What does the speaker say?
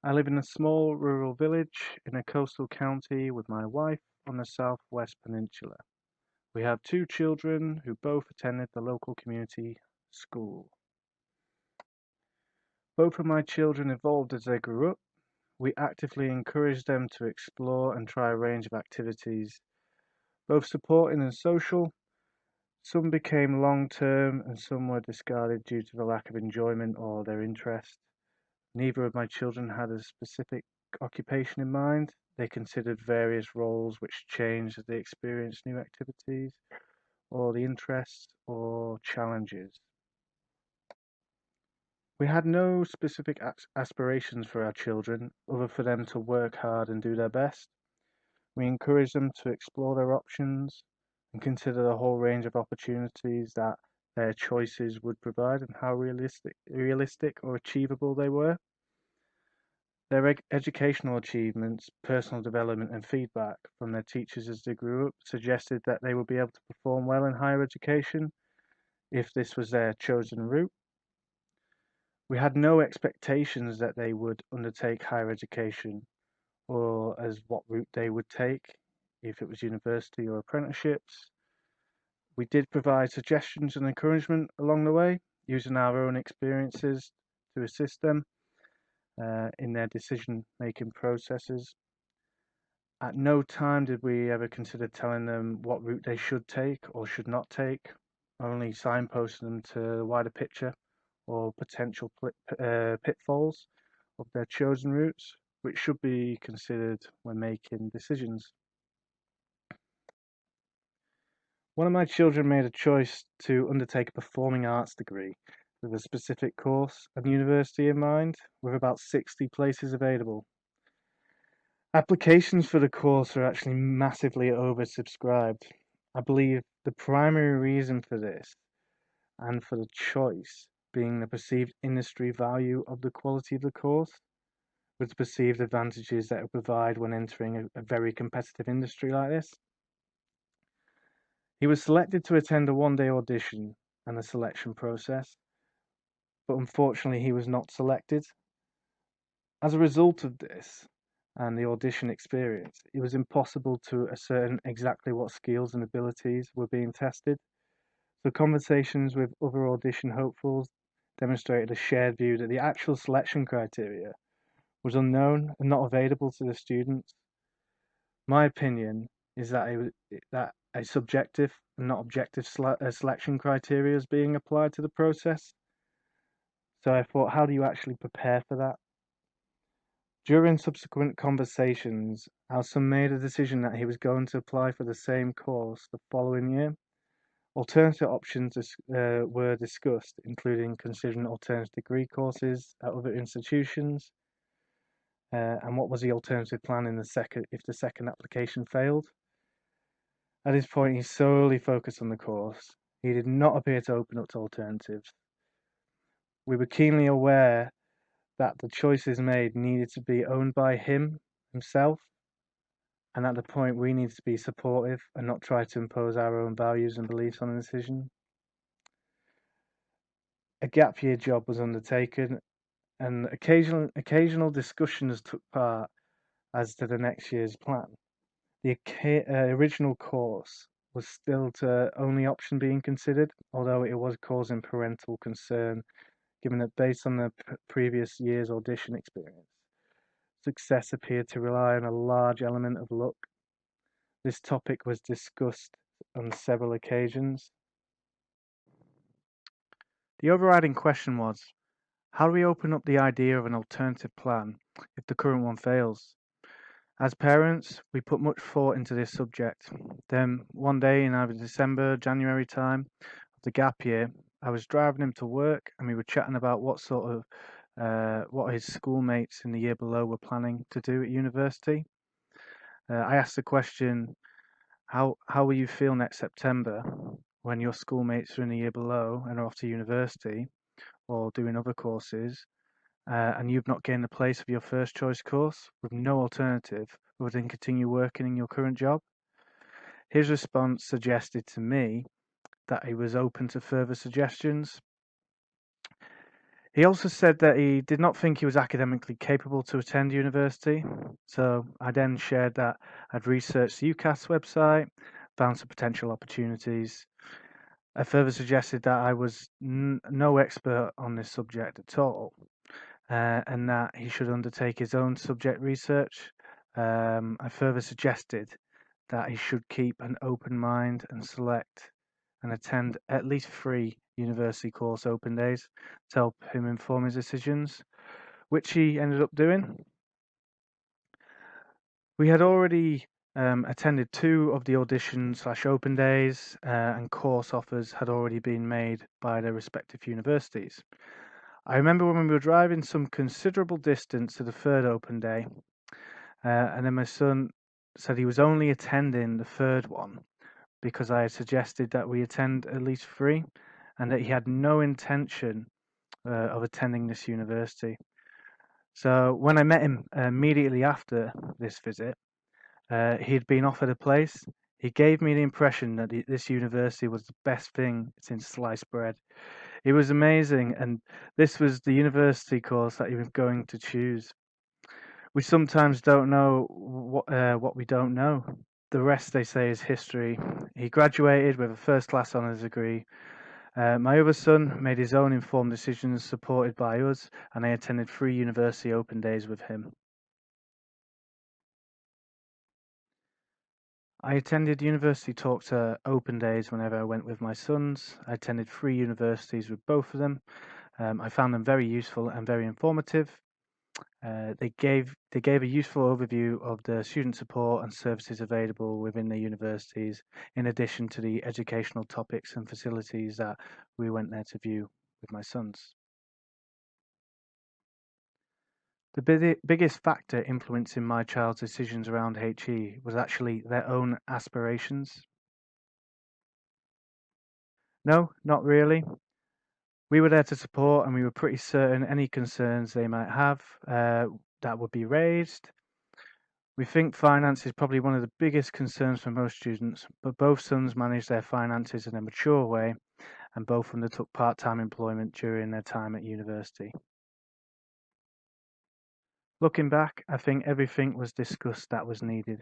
I live in a small rural village in a coastal county with my wife on the southwest peninsula. We have two children who both attended the local community school. Both of my children evolved as they grew up. We actively encouraged them to explore and try a range of activities, both supporting and social. Some became long term and some were discarded due to the lack of enjoyment or their interest. Neither of my children had a specific occupation in mind. They considered various roles which changed as they experienced new activities or the interests or challenges. We had no specific aspirations for our children other for them to work hard and do their best. We encouraged them to explore their options and consider the whole range of opportunities that their choices would provide and how realistic or achievable they were. Their educational achievements, personal development, and feedback from their teachers as they grew up suggested that they would be able to perform well in higher education if this was their chosen route. We had no expectations that they would undertake higher education or as what route they would take, if it was university or apprenticeships. We did provide suggestions and encouragement along the way, using our own experiences to assist them in their decision making processes. At no time did we ever consider telling them what route they should take or should not take, only signposting them to the wider picture or potential pitfalls of their chosen routes, which should be considered when making decisions. One of my children made a choice to undertake a performing arts degree with a specific course and university in mind, with about 60 places available. Applications for the course are actually massively oversubscribed. I believe the primary reason for this, and for the choice, being the perceived industry value of the quality of the course, with the perceived advantages that it will provide when entering a very competitive industry like this. He was selected to attend a one-day audition and a selection process, but unfortunately he was not selected. As a result of this and the audition experience, it was impossible to ascertain exactly what skills and abilities were being tested. So conversations with other audition hopefuls demonstrated a shared view that the actual selection criteria was unknown and not available to the students. My opinion is that a subjective and not objective selection criteria is being applied to the process. So I thought, how do you actually prepare for that? During subsequent conversations, our son made a decision that he was going to apply for the same course the following year. Alternative options were discussed, including considering alternative degree courses at other institutions, and what was the alternative plan if the second application failed. At this point, he solely focused on the course. He did not appear to open up to alternatives. We were keenly aware that the choices made needed to be owned by himself, and at the point we needed to be supportive and not try to impose our own values and beliefs on the decision. A gap year job was undertaken, and occasional discussions took part as to the next year's plan. The original course was still the only option being considered, although it was causing parental concern, given that based on the previous year's audition experience, success appeared to rely on a large element of luck. This topic was discussed on several occasions. The overriding question was, how do we open up the idea of an alternative plan if the current one fails? As parents, we put much thought into this subject. Then, one day in either December, January time of the gap year, I was driving him to work and we were chatting about what his schoolmates in the year below were planning to do at university. I asked the question, how will you feel next September when your schoolmates are in the year below and are off to university or doing other courses, and you've not gained the place of your first choice course with no alternative other than continue working in your current job? His response suggested to me that he was open to further suggestions. He also said that he did not think he was academically capable to attend university. So I then shared that I'd researched the UCAS website, found some potential opportunities. I further suggested that I was no expert on this subject at all, and that he should undertake his own subject research. I further suggested that he should keep an open mind and select and attend at least 3 university course open days to help him inform his decisions, which he ended up doing. We had already attended 2 of the audition/open days, and course offers had already been made by their respective universities. I remember when we were driving some considerable distance to the 3rd open day, and then my son said he was only attending the 3rd one because I had suggested that we attend at least 3, and that he had no intention of attending this university. So when I met him immediately after this visit, he'd been offered a place. He gave me the impression that this university was the best thing since sliced bread. It was amazing, and this was the university course that he was going to choose. We sometimes don't know what we don't know. The rest, they say, is history. He graduated with a first-class honours degree. My other son made his own informed decisions supported by us, and I attended 3 university open days with him. I attended university talks open days whenever I went with my sons. I attended 3 universities with both of them. I found them very useful and very informative. They gave a useful overview of the student support and services available within the universities, in addition to the educational topics and facilities that we went there to view with my sons. The biggest factor influencing my child's decisions around HE was actually their own aspirations. No, not really. We were there to support, and we were pretty certain any concerns they might have that would be raised. We think finance is probably one of the biggest concerns for most students, but both sons managed their finances in a mature way, and both undertook part-time employment during their time at university. Looking back, I think everything was discussed that was needed.